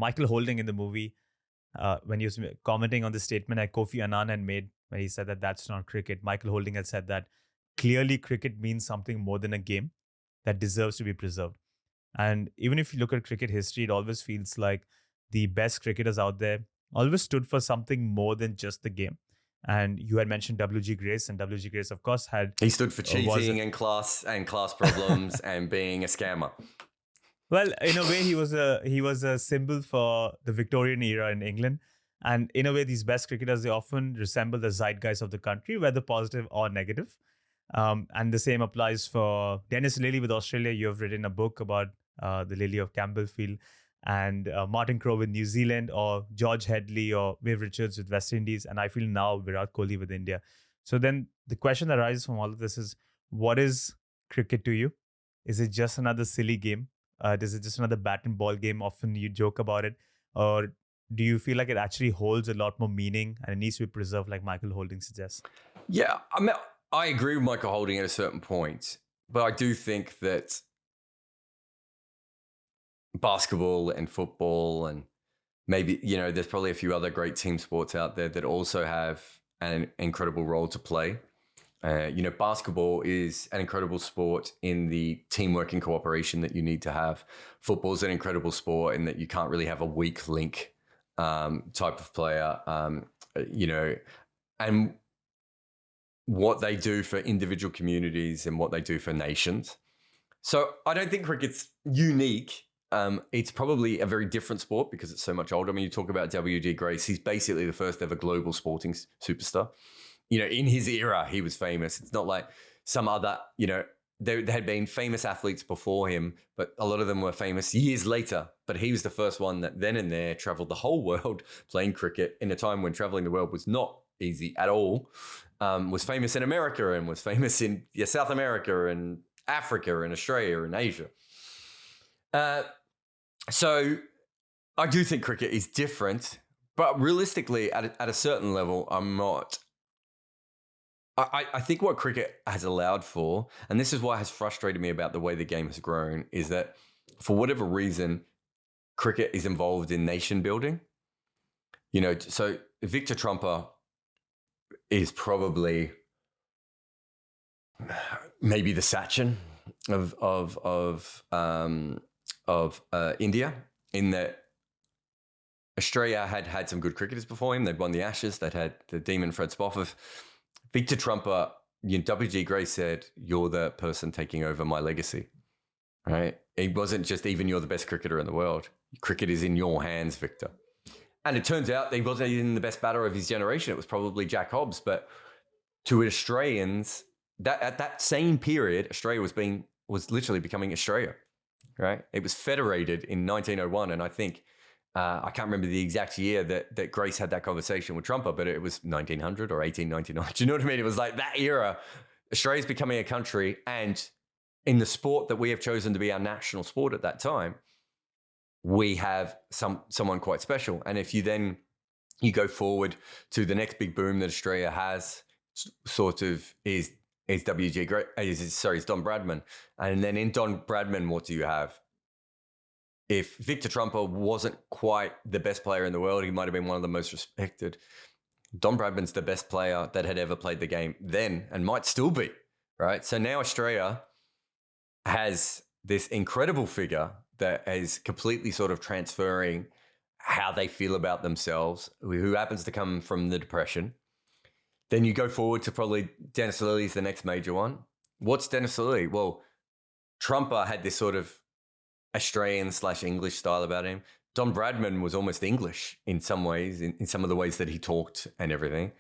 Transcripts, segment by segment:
Michael Holding in the movie, when he was commenting on the statement that Kofi Annan had made, when he said that that's not cricket, Michael Holding had said that clearly cricket means something more than a game that deserves to be preserved. And even if you look at cricket history, it always feels like the best cricketers out there always stood for something more than just the game. And you had mentioned W.G. Grace, and W.G. Grace, of course, he stood for cheating and class problems and being a scammer. Well, in a way, he was a symbol for the Victorian era in England. And in a way, these best cricketers, they often resemble the zeitgeist of the country, whether positive or negative. And the same applies for Dennis Lillee with Australia. You have written a book about the Lily of Campbellfield, and Martin Crowe with New Zealand, or George Headley or Viv Richards with West Indies. And I feel now Virat Kohli with India. So then the question that arises from all of this is, what is cricket to you? Is it just another silly game? Is it just another bat and ball game? Often you joke about it. Or do you feel like it actually holds a lot more meaning and it needs to be preserved, like Michael Holding suggests? Yeah, I mean, I agree with Michael Holding at a certain point, but I do think that basketball and football, and maybe, there's probably a few other great team sports out there that also have an incredible role to play. Basketball is an incredible sport in the teamwork and cooperation that you need to have. Football is an incredible sport in that you can't really have a weak link type of player, and what they do for individual communities and what they do for nations. So I don't think cricket's unique. It's probably a very different sport because it's so much older. I mean, you talk about W.G. Grace. He's basically the first ever global sporting superstar. In his era, he was famous. It's not like some other, there had been famous athletes before him, but a lot of them were famous years later. But he was the first one that then and there traveled the whole world playing cricket in a time when traveling the world was not easy at all. Was famous in America and was famous in South America and Africa and Australia and Asia. So I do think cricket is different, but realistically, at a certain level, I'm not. I think what cricket has allowed for, and this is why it has frustrated me about the way the game has grown, is that for whatever reason, cricket is involved in nation building. So Victor Trumper is probably maybe the Sachin of India, in that Australia had some good cricketers before him. They'd won the Ashes. They'd had the demon Fred Spofford. Victor Trumper, W.G. Grace said, "You're the person taking over my legacy." Right? It wasn't just even you're the best cricketer in the world. Cricket is in your hands, Victor. And it turns out that he wasn't even the best batter of his generation. It was probably Jack Hobbs. But to Australians, that at that same period, Australia was literally becoming Australia. Right? It was federated in 1901, and I think I can't remember the exact year that Grace had that conversation with Trumper, but it was 1900 or 1899. Do you know what I mean? It was like that era. Australia's becoming a country, and in the sport that we have chosen to be our national sport at that time, we have someone quite special. And if you go forward to the next big boom that Australia has, sort of is W.G. Grace, is Don Bradman. And then in Don Bradman, what do you have? If Victor Trumper wasn't quite the best player in the world, he might have been one of the most respected. Don Bradman's the best player that had ever played the game then, and might still be, right? So now Australia has this incredible figure that is completely sort of transferring how they feel about themselves, who happens to come from the Depression. Then you go forward to probably Dennis Lillee's the next major one. What's Dennis Lillee? Well, Trumper had this sort of Australian/English style about him. Don Bradman was almost English in some ways, in some of the ways that he talked and everything.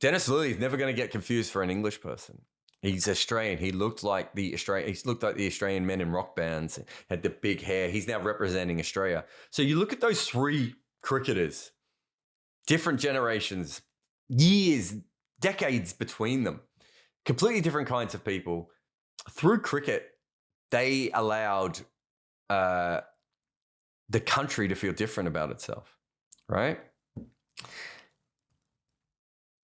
Dennis Lillee is never going to get confused for an English person. He's Australian. He looked like the Australian men in rock bands, had the big hair. He's now representing Australia. So you look at those three cricketers, different generations, years, decades between them, completely different kinds of people. Through cricket, they allowed the country to feel different about itself, right?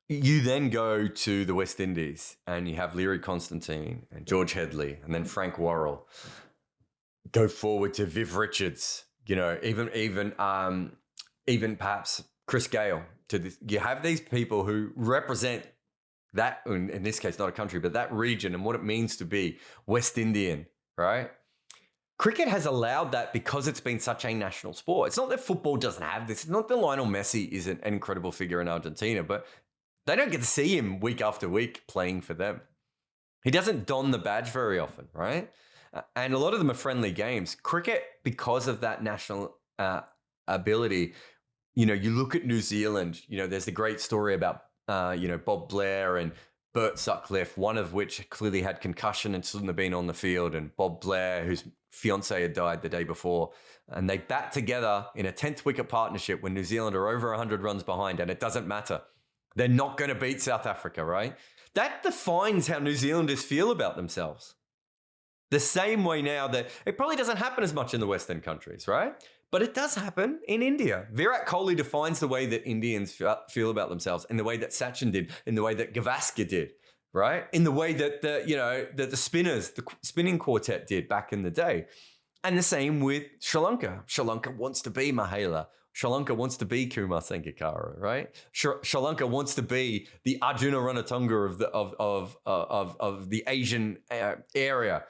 You then go to the West Indies and you have Leary Constantine and George Headley and then Frank Worrell. Go forward to Viv Richards, even perhaps Chris Gale. You have these people who represent that, in this case, not a country, but that region and what it means to be West Indian, right? Cricket has allowed that because it's been such a national sport. It's not that football doesn't have this. It's not that Lionel Messi is an incredible figure in Argentina, but they don't get to see him week after week playing for them. He doesn't don the badge very often, right? And a lot of them are friendly games. Cricket, because of that national ability, you look at New Zealand, there's the great story about, Bob Blair and Bert Sutcliffe, one of which clearly had concussion and shouldn't have been on the field, and Bob Blair, whose fiance had died the day before. And they bat together in a 10th wicket partnership when New Zealand are over 100 runs behind, and it doesn't matter. They're not going to beat South Africa, right? That defines how New Zealanders feel about themselves. The same way now that it probably doesn't happen as much in the Western countries, right? But it does happen in India. Virat Kohli defines the way that Indians feel about themselves, in the way that Sachin did, in the way that Gavaskar did, right? In the way that the spinners, the spinning quartet did back in the day. And the same with Sri Lanka. Sri Lanka wants to be Mahela. Sri Lanka wants to be Kumar Sangakkara, right? Sri Lanka wants to be the Arjuna Ranatunga of the Asian area.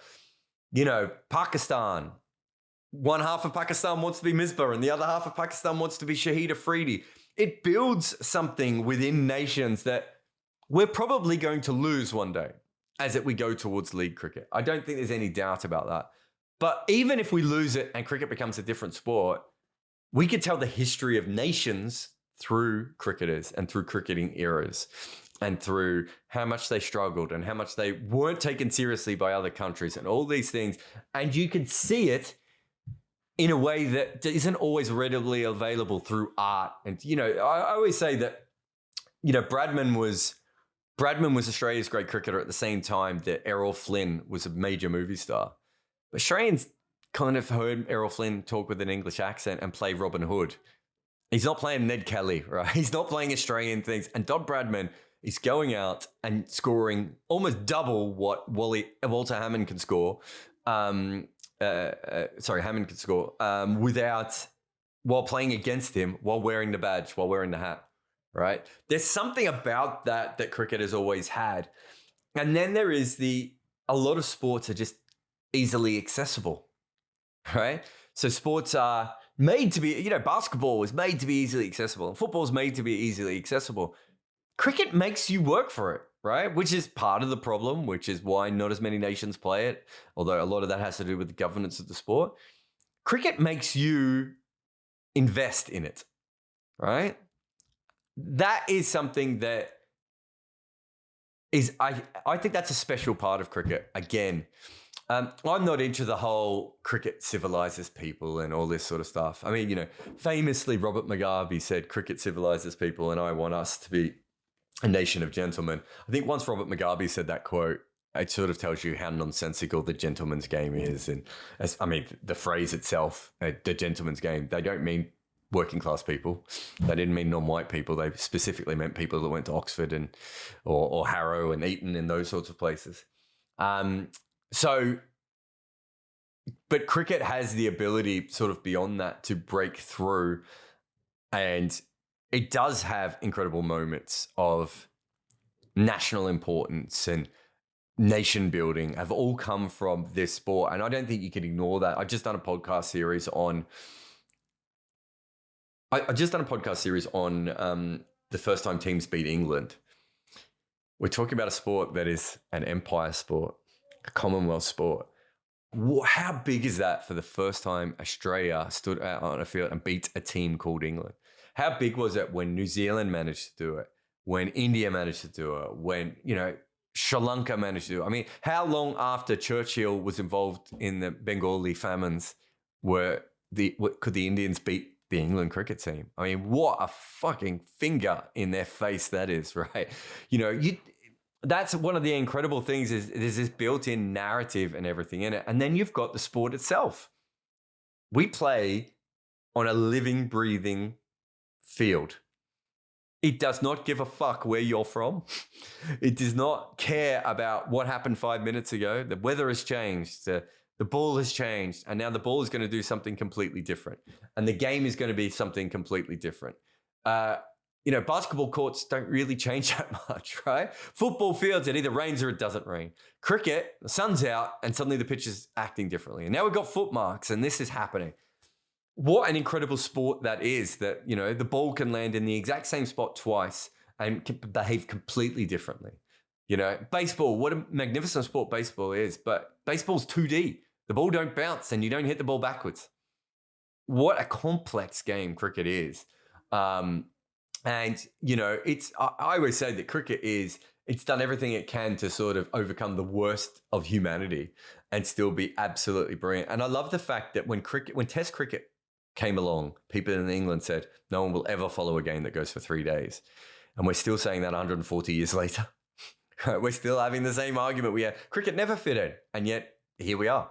Pakistan. One half of Pakistan wants to be Misbah and the other half of Pakistan wants to be Shahid Afridi. It builds something within nations that we're probably going to lose one day as we go towards league cricket. I don't think there's any doubt about that. But even if we lose it and cricket becomes a different sport, we could tell the history of nations through cricketers and through cricketing eras and through how much they struggled and how much they weren't taken seriously by other countries and all these things. And you can see it in a way that isn't always readily available through art. And, I always say that, Bradman was Australia's great cricketer at the same time that Errol Flynn was a major movie star. Australians kind of heard Errol Flynn talk with an English accent and play Robin Hood. He's not playing Ned Kelly, right? He's not playing Australian things. And Don Bradman is going out and scoring almost double what Walter Hammond can score. Hammond could score while playing against him, while wearing the badge, while wearing the hat, right? There's something about that cricket has always had. And then there is a lot of sports are just easily accessible, right? So sports are made to be, basketball is made to be easily accessible and football is made to be easily accessible. Cricket makes you work for it, right? Which is part of the problem, which is why not as many nations play it, although a lot of that has to do with the governance of the sport. Cricket makes you invest in it, right? That is something that is, I think that's a special part of cricket. Again, I'm not into the whole cricket civilizes people and all this sort of stuff. I mean, famously Robert Mugabe said cricket civilizes people and I want us to be a nation of gentlemen. I think once Robert Mugabe said that quote, it sort of tells you how nonsensical the gentleman's game is. And the phrase itself, the gentleman's game, they don't mean working class people. They didn't mean non-white people. They specifically meant people that went to Oxford and or Harrow and Eton and those sorts of places. But cricket has the ability sort of beyond that to break through, and it does have incredible moments of national importance and nation building have all come from this sport. And I don't think you can ignore that. I've just done a podcast series on the first time teams beat England. We're talking about a sport that is an empire sport, a Commonwealth sport. How big is that for the first time Australia stood out on a field and beat a team called England? How big was it when New Zealand managed to do it, when India managed to do it, when, Sri Lanka managed to do it? I mean, how long after Churchill was involved in the Bengali famines could the Indians beat the England cricket team? I mean, what a fucking finger in their face that is, right? That's one of the incredible things is there's this built-in narrative and everything in it. And then you've got the sport itself. We play on a living, breathing field. It does not give a fuck where you're from. It does not care about what happened 5 minutes ago. The weather has changed. The The ball has changed, and now the ball is going to do something completely different, and the game is going to be something completely different. Basketball courts don't really change that much, right? Football fields, it either rains or it doesn't rain. Cricket, the sun's out, and suddenly the pitch is acting differently. And now we've got foot marks, and this is happening. What an incredible sport that is, that, the ball can land in the exact same spot twice and can behave completely differently. Baseball, what a magnificent sport baseball is, but baseball's 2D. The ball don't bounce and you don't hit the ball backwards. What a complex game cricket is. I always say that cricket it's done everything it can to sort of overcome the worst of humanity and still be absolutely brilliant. And I love the fact that when Test cricket came along, people in England said, no one will ever follow a game that goes for 3 days. And we're still saying that 140 years later. We're still having the same argument. Cricket never fit in. And yet here we are.